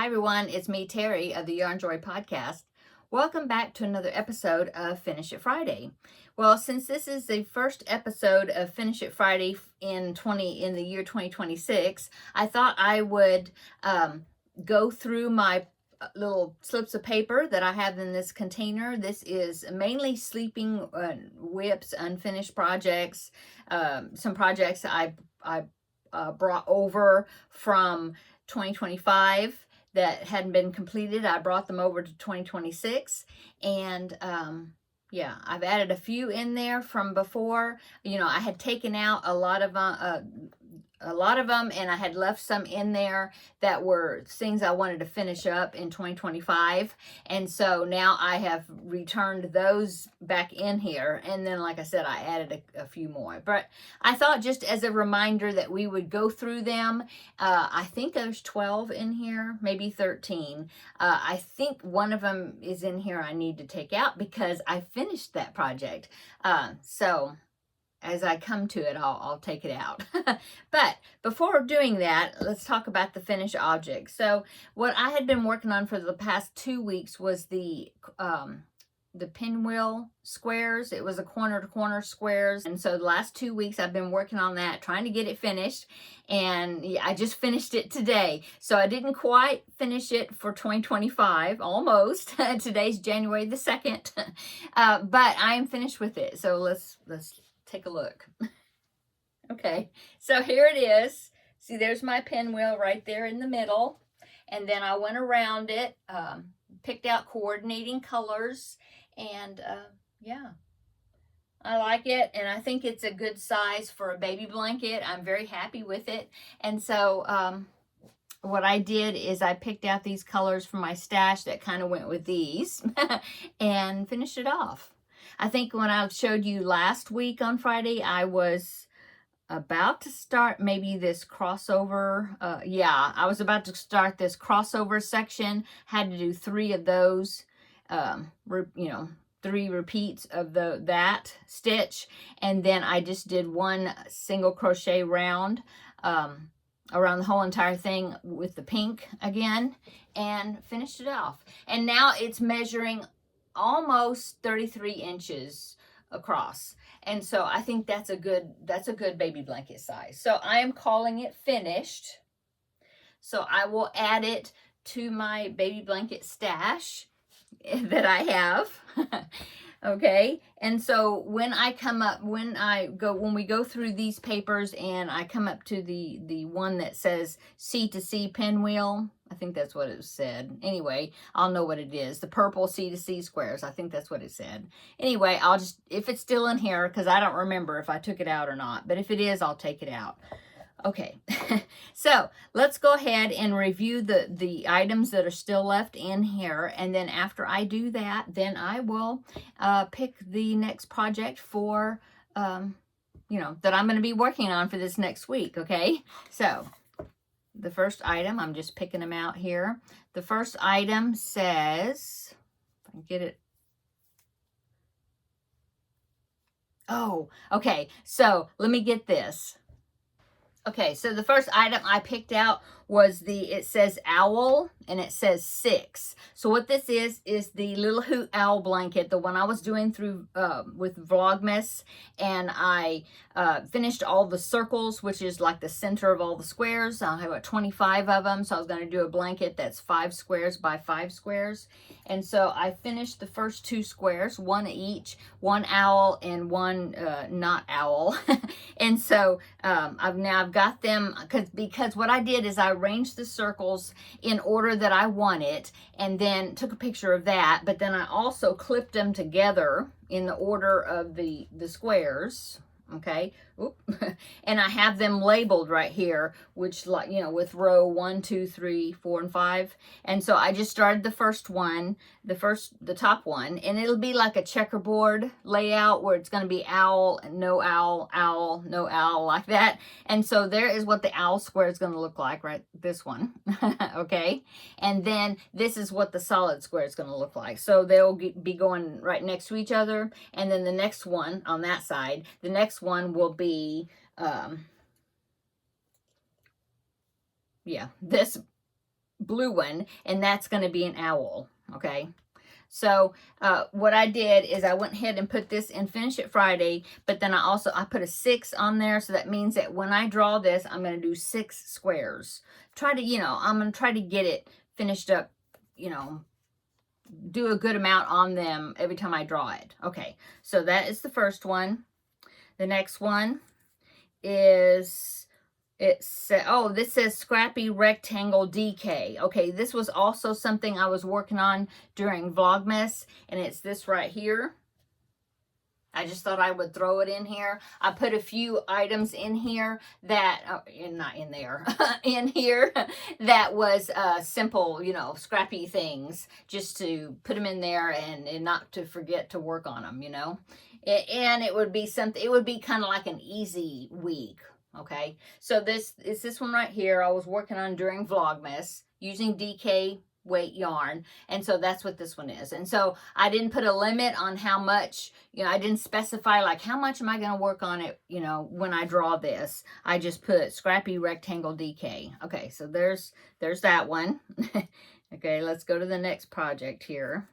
Hi everyone, it's me Terry of the Yarn Joy podcast. Welcome back to another episode of Finish It Friday. Well, since this is the first episode of Finish It Friday in the year 2026, I thought I would go through my little slips of paper that I have in this container. This is mainly sleeping WIPS, unfinished projects, some projects I brought over from 2025 that hadn't been completed. I brought them over to 2026, and yeah, I've added a few in there from before. You know, I had taken out a lot of them, and I had left some in there that were things I wanted to finish up in 2025. And so now I have returned those back in here. And then, like I said, I added a few more. But I thought just as a reminder that we would go through them. I think there's 12 in here, maybe 13. I think one of them is in here I need to take out because I finished that project. So as I come to it, I'll take it out. But before doing that, let's talk about the finished object. So what I had been working on for the past 2 weeks was the Pinwheel squares. It was a corner-to-corner squares. And so the last 2 weeks I've been working on that, trying to get it finished. And yeah, I just finished it today. So I didn't quite finish it for 2025, almost. Today's January the 2nd. But I am finished with it. So let's take a look. Okay, so here it is. See, there's my pinwheel right there in the middle. And then I went around it, picked out coordinating colors, and yeah, I like it, and I think it's a good size for a baby blanket. I'm very happy with it. And so what I did is I picked out these colors from my stash that kind of went with these and finished it off. I think when I showed you last week on Friday, I was about to start maybe this crossover. Yeah, I was about to start this crossover section. Had to do 3 of those, 3 repeats of that stitch. And then I just did 1 single crochet round around the whole entire thing with the pink again and finished it off. And now it's measuring almost 33 inches across. And so I think that's a good baby blanket size. So I am calling it finished. So I will add it to my baby blanket stash that I have. Okay, and so when we go through these papers and I come up to the one that says C2C pinwheel, I think that's what it said. Anyway, I'll know what it is. The purple C2C squares, I think that's what it said. Anyway, I'll just, if it's still in here, because I don't remember if I took it out or not, but if it is, I'll take it out. Okay, so let's go ahead and review the items that are still left in here. And then after I do that, then I will pick the next project for, that I'm going to be working on for this next week, okay? So the first item, I'm just picking them out here. The first item says, if I can get it. Oh, okay, so let me get this. Okay, so the first item I picked out was it says owl and it says 6. So what this is the little hoot owl blanket, the one I was doing through with Vlogmas, and I finished all the circles, which is like the center of all the squares. I have about 25 of them, so I was going to do a blanket that's 5 squares by 5 squares. And so I finished the first 2 squares, 1 each, 1 owl and 1 not owl. And so I've got them because what I did is I arranged the circles in order that I want it, and then took a picture of that. But then I also clipped them together in the order of the squares. Okay. Oop. And I have them labeled right here, which, like, with row 1, 2, 3, 4, and 5. And so I just started the first one, the top one, and it'll be like a checkerboard layout where it's going to be owl, no owl, owl, no owl, like that. And so there is what the owl square is going to look like, right? This one. Okay. And then this is what the solid square is going to look like. So they'll be going right next to each other. And then the next one on that side, the next one will be this blue one, and that's going to be an owl. Okay. So what I did is I went ahead and put this in Finish It Friday, but then I put a 6 on there. So that means that when I draw this, I'm going to do 6 squares. I'm going to try to get it finished up, do a good amount on them every time I draw it. Okay, so that is the first one. The next one is, this says Scrappy Rectangle DK. Okay, this was also something I was working on during Vlogmas, and it's this right here. I just thought I would throw it in here. I put a few items in here that, not in there, in here, that was simple, scrappy things, just to put them in there and not to forget to work on them, And it would be something, it would be kind of like an easy week. Okay, so this is this one right here I was working on during Vlogmas using DK weight yarn, and so that's what this one is. And so I didn't put a limit on how much, I didn't specify like how much am I going to work on it, when I draw this. I just put Scrappy Rectangle DK. Okay, so there's that one. Okay, let's go to the next project here.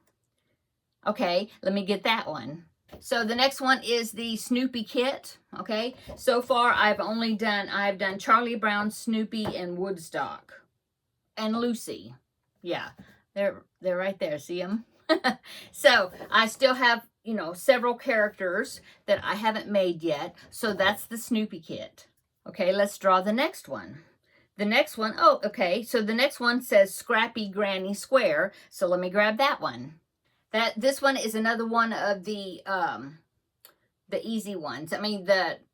Okay, let me get that one. So the next one is the Snoopy kit. Okay, so far I've done Charlie Brown, Snoopy, and Woodstock, and Lucy. Yeah, they're right there. See them? So I still have, several characters that I haven't made yet. So that's the Snoopy kit. Okay, let's draw the next one. The next one, so the next one says Scrappy Granny Square. So let me grab that one. This one is another one of the easy ones. I mean,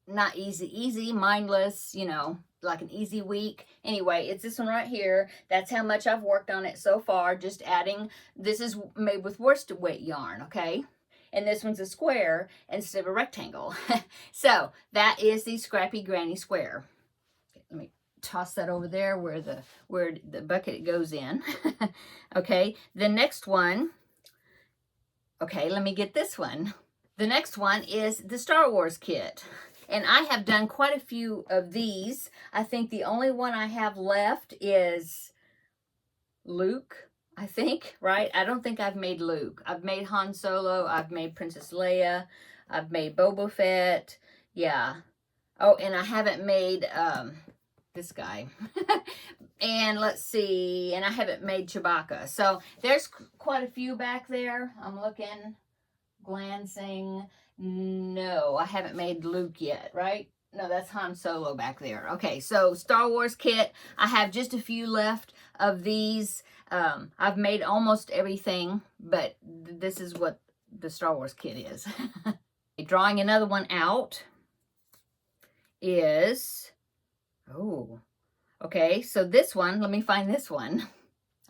not easy, mindless, like an easy week. Anyway, it's this one right here. That's how much I've worked on it so far. Just adding, this is made with worsted weight yarn, okay? And this one's a square instead of a rectangle. So that is the Scrappy Granny Square. Okay, let me toss that over there where the bucket goes in. Okay, the next one. Okay, let me get this one. The next one is the Star Wars kit. And I have done quite a few of these. I think the only one I have left is Luke, I think, right? I don't think I've made Luke. I've made Han Solo. I've made Princess Leia. I've made Boba Fett. Yeah. Oh, and I haven't made this guy. And let's see, and I haven't made Chewbacca. So there's quite a few back there. I'm looking, glancing. No, I haven't made Luke yet, right? No, that's Han Solo back there. Okay, so Star Wars kit. I have just a few left of these. I've made almost everything, but this is what the Star Wars kit is. Drawing another one out is, okay, so this one, let me find this one.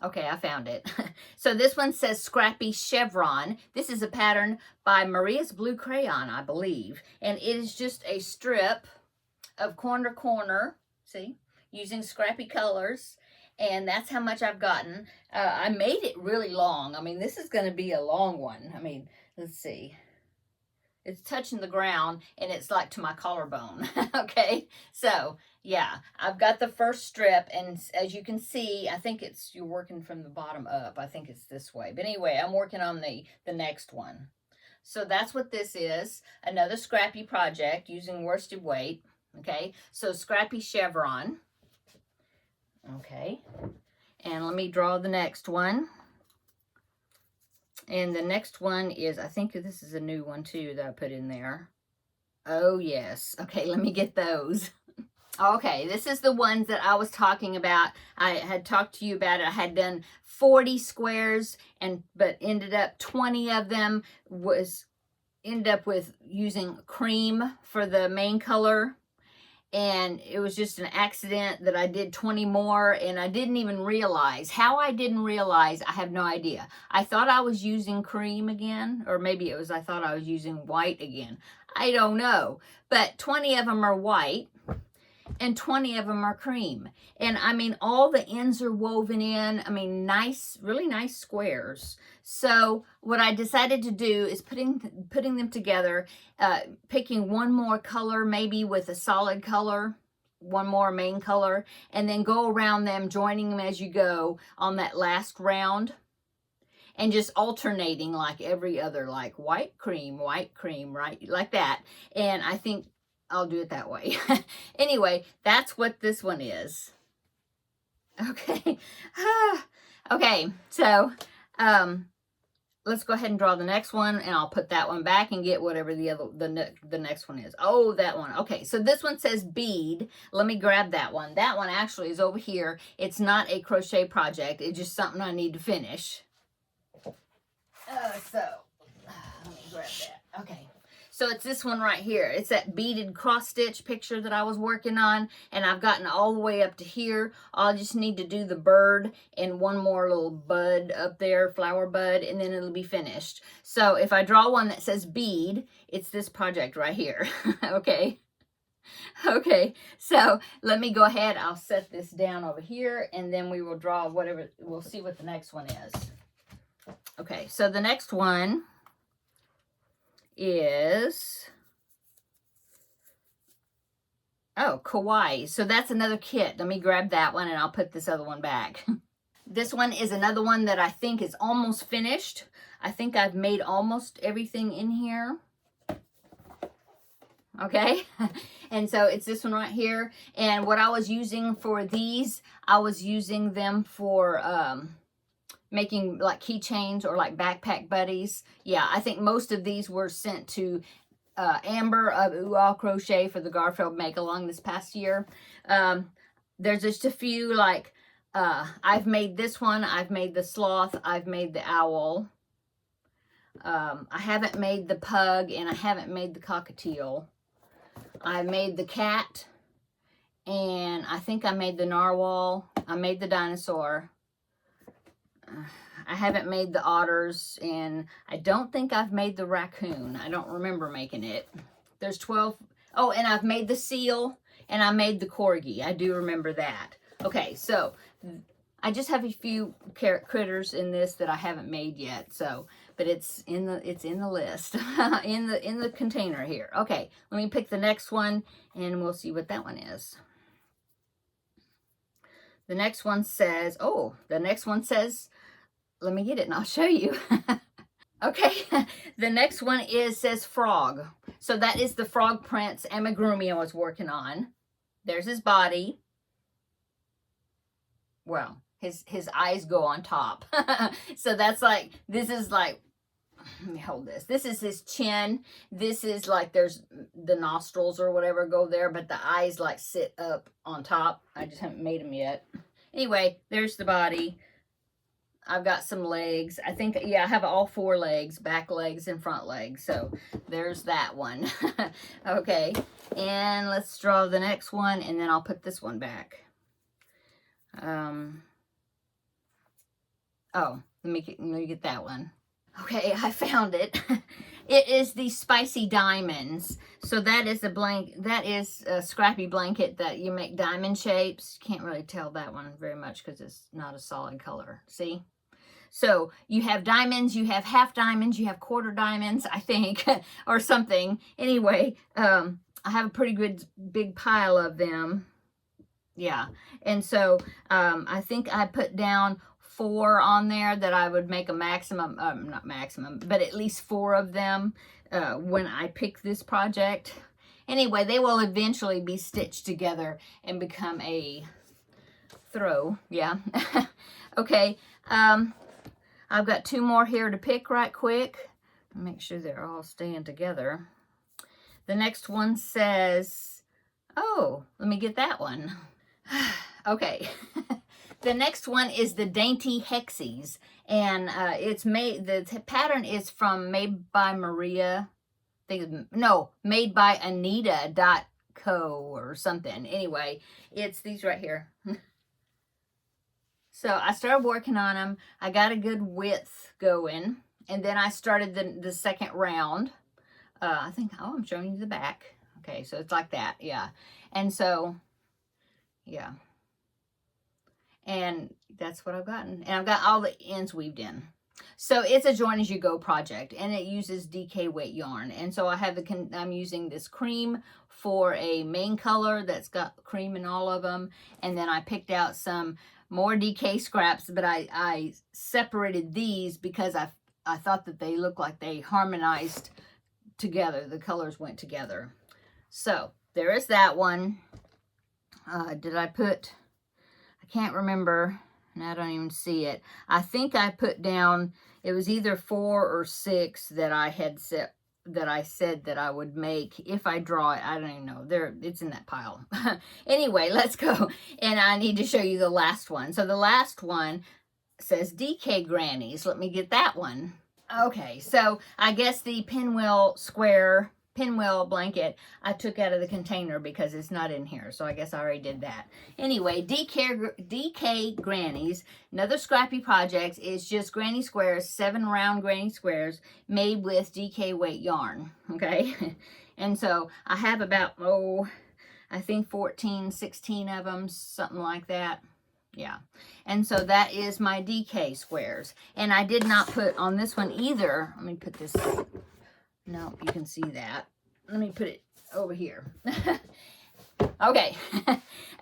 Okay, I found it. So this one says Scrappy Chevron. This is a pattern by Maria's Blue Crayon, I believe. And it is just a strip of corner to corner, see, using scrappy colors. And that's how much I've gotten. I made it really long. I mean, this is going to be a long one. I mean, let's see. It's touching the ground, and it's like to my collarbone. Okay, so yeah, I've got the first strip, and as you can see, I think you're working from the bottom up. I think it's this way. But anyway, I'm working on the next one. So that's what this is. Another scrappy project using worsted weight. Okay, so Scrappy Chevron. Okay, and let me draw the next one. And the next one is, I think this is a new one too that I put in there. Oh yes. Okay, let me get those. Okay, this is the ones that I was talking about. I had talked to you about it. I had done 40 squares, but ended up 20 of them ended up with using cream for the main color. And it was just an accident that I did 20 more, and I didn't even realize. How I didn't realize, I have no idea. I thought I was using cream again, or maybe it was I thought I was using white again. I don't know. But 20 of them are white, and 20 of them are cream. And I mean, all the ends are woven in. I mean, nice, really nice squares. So what I decided to do is putting them together, picking one more color, maybe with a solid color, one more main color, and then go around them, joining them as you go on that last round, and just alternating like every other, like white cream, right, like that. And I think I'll do it that way. Anyway, that's what this one is. Okay. Okay, so let's go ahead and draw the next one, and I'll put that one back and get whatever the next one is. Oh, that one. Okay, so this one says bead. Let me grab that one. That one actually is over here. It's not a crochet project. It's just something I need to finish. So let me grab that. Okay. So it's this one right here. It's that beaded cross stitch picture that I was working on, and I've gotten all the way up to here. I'll just need to do the bird and one more little bud up there, flower bud, and then it'll be finished. So if I draw one that says bead, it's this project right here. Okay. Okay, so let me go ahead. I'll set this down over here, and then we will draw whatever. We'll see what the next one is. Okay, so the next one is, oh, kawaii. So that's another kit. Let me grab that one, and I'll put this other one back. This one is another one that I think is almost finished. I think I've made almost everything in here. Okay, and so it's this one right here. And what I was using for these, I was using them for making like keychains or like backpack buddies. Yeah, I think most of these were sent to Amber of Ooh All Crochet for the Garfield Make-Along this past year. There's just a few, like, I've made this one, I've made the sloth, I've made the owl. I haven't made the pug, and I haven't made the cockatiel. I made the cat, and I think I made the narwhal. I made the dinosaur. I haven't made the otters, and I don't think I've made the raccoon. I don't remember making it. There's 12. Oh, and I've made the seal, and I made the corgi. I do remember that. Okay, so I just have a few critters in this that I haven't made yet. So, but it's in the list in the container here. Okay, let me pick the next one, and we'll see what that one is. The next one says, oh, the next one says, let me get it and I'll show you. Okay, the next one says frog. So that is the frog prince amigurumi I was working on. There's his body. Well, his eyes go on top. So that's like, this is like, let me hold this. This is his chin. This is like, there's the nostrils or whatever go there, but the eyes like sit up on top. I just haven't made them yet. Anyway, there's the body. I've got some legs. I think, yeah, I have all 4 legs, back legs and front legs. So there's that one. Okay, and let's draw the next one, and then I'll put this one back. Oh, let me get that one. Okay, I found it. It is the spicy diamonds. So that is a scrappy blanket that you make diamond shapes. Can't really tell that one very much because it's not a solid color. See? So you have diamonds, you have half diamonds, you have quarter diamonds, I think, or something. Anyway, I have a pretty good big pile of them. Yeah, and so I think I put down 4 on there that I would make a maximum, not maximum, but at least 4 of them when I pick this project. Anyway, they will eventually be stitched together and become a throw. Yeah. Okay. I've got 2 more here to pick right quick. Make sure they're all staying together. The next one says, oh, let me get that one. Okay. The next one is the Dainty Hexies, and it's made, the pattern is from Made by Maria, Made by Anita.co or something. Anyway, it's these right here. So I started working on them. I got a good width going, and then I started the second round. I think, oh, I'm showing you the back. Okay, so it's like that, yeah. And so, yeah. And that's what I've gotten. And I've got all the ends weaved in. So it's a join as you go project, and it uses DK weight yarn. And so I have I'm using this cream for a main color that's got cream in all of them. And then I picked out some more DK scraps, but I separated these because I thought that they looked like they harmonized together. The colors went together. So there is that one. Did I put, I can't remember, and I don't even see it. I think I put down, it was either 4 or 6 that I had set, that I said that I would make if I draw it. I don't even know. There, it's in that pile. Anyway, let's go. And I need to show you the last one. So the last one says DK Grannies. Let me get that one. Okay, so I guess the pinwheel blanket I took out of the container because it's not in here, so I guess I already did that. Anyway, DK Grannies, another scrappy project. Is just granny squares, 7 round granny squares made with DK weight yarn, okay? And so I have about, I think 14, 16 of them, something like that. Yeah, and so that is my DK squares. And I did not put on this one either. Let me put this, no, you can see that. Let me put it over here. Okay.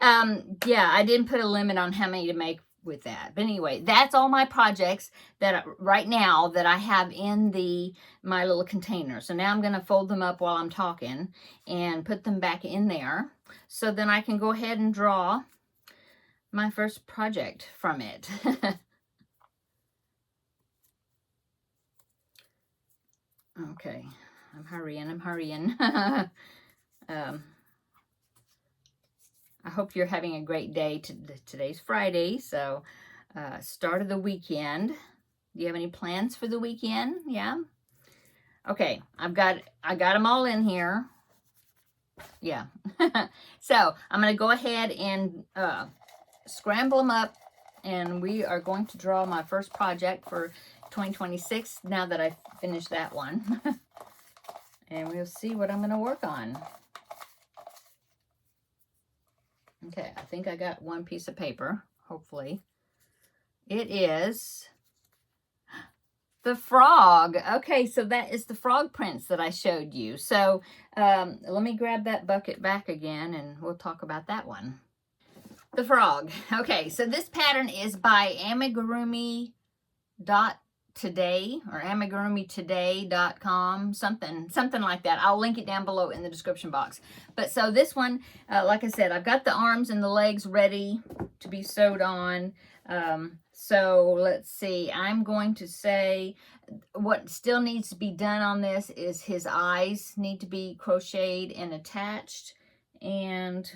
Yeah, I didn't put a limit on how many to make with that. But anyway, that's all my projects that right now that I have in my little container. So now I'm going to fold them up while I'm talking and put them back in there. So then I can go ahead and draw my first project from it. Okay, I'm hurrying. I hope you're having a great day. Today's Friday, so start of the weekend. Do you have any plans for the weekend? Yeah. Okay, I got them all in here. Yeah. So I'm gonna go ahead and scramble them up, and we are going to draw my first project for 2026 now that I've finished that one. And we'll see what I'm going to work on. Okay, I think I got one piece of paper, hopefully. It is the frog. Okay, so that is the frog prints that I showed you. So let me grab that bucket back again, and we'll talk about that one. The frog. Okay, so this pattern is by amigurumi.today or amigurumitoday.com, something like that. I'll link it down below in the description box. But so this one, like I said, I've got the arms and the legs ready to be sewed on. So let's see, I'm going to say what still needs to be done on this is his eyes need to be crocheted and attached. And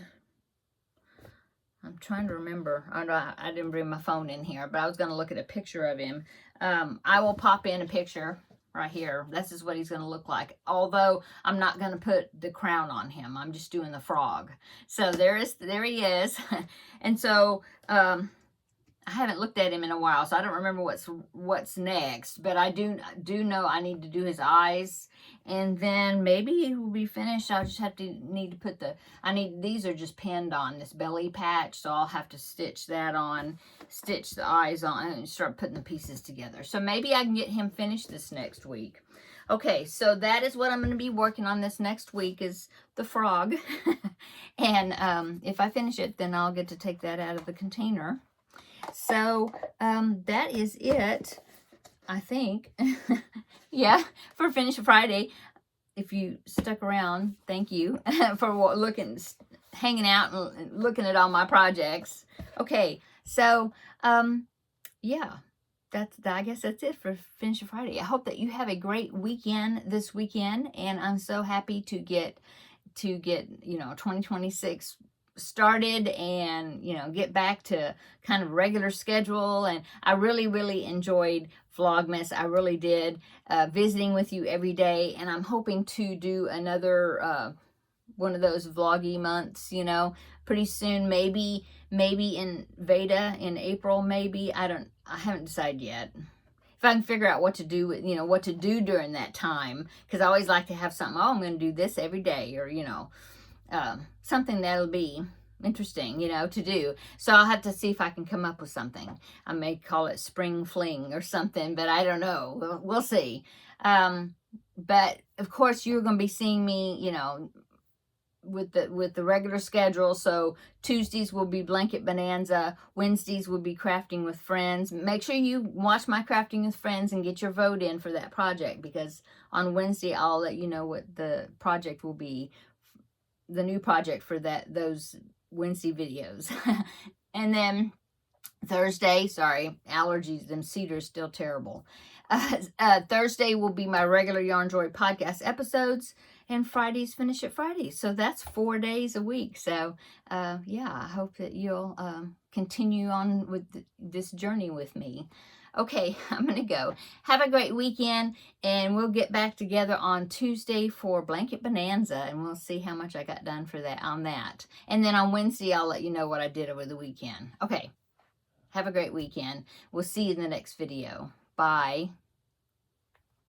I'm trying to remember. I didn't bring my phone in here, but I was going to look at a picture of him. I will pop in a picture right here. This is what he's going to look like. Although I'm not going to put the crown on him. I'm just doing the frog. So there he is. And so I haven't looked at him in a while, so I don't remember what's next. But I do know I need to do his eyes, and then maybe he will be finished. I'll just need to put these are just pinned on this belly patch, so I'll have to stitch that on, stitch the eyes on, and start putting the pieces together. So maybe I can get him finished this next week. Okay, so that is what I'm going to be working on this next week, is the frog. And if I finish it, then I'll get to take that out of the container. So that is it, I think. Yeah, for Finish Friday. If you stuck around, thank you for hanging out and looking at all my projects. Okay, so yeah, I guess that's it for Finish Friday. I hope that you have a great weekend this weekend, and I'm so happy to get 2026 started and get back to kind of regular schedule. And I really enjoyed Vlogmas. I really did, visiting with you every day, and I'm hoping to do another one of those vloggy months pretty soon, maybe in Veda in April, maybe. I haven't decided yet. If I can figure out what to do with, what to do during that time, because I always like to have something, I'm going to do this every day, or something that'll be interesting, you know, to do. So I'll have to see if I can come up with something. I may call it Spring Fling or something, but I don't know. We'll see. But of course, you're going to be seeing me, you know, with the regular schedule. So Tuesdays will be Blanket Bonanza. Wednesdays will be Crafting with Friends. Make sure you watch my Crafting with Friends and get your vote in for that project, because on Wednesday I'll let you know what the project will be, the new project for those Wednesday videos. And then Thursday, sorry, allergies, them cedars still terrible. Thursday will be my regular Yarn Joy podcast episodes, and Fridays finish at Fridays. So that's 4 days a week. So yeah, I hope that you'll continue on with this journey with me. Okay, I'm going to go. Have a great weekend, and we'll get back together on Tuesday for Blanket Bonanza, and we'll see how much I got done for that on that. And then on Wednesday, I'll let you know what I did over the weekend. Okay, have a great weekend. We'll see you in the next video. Bye.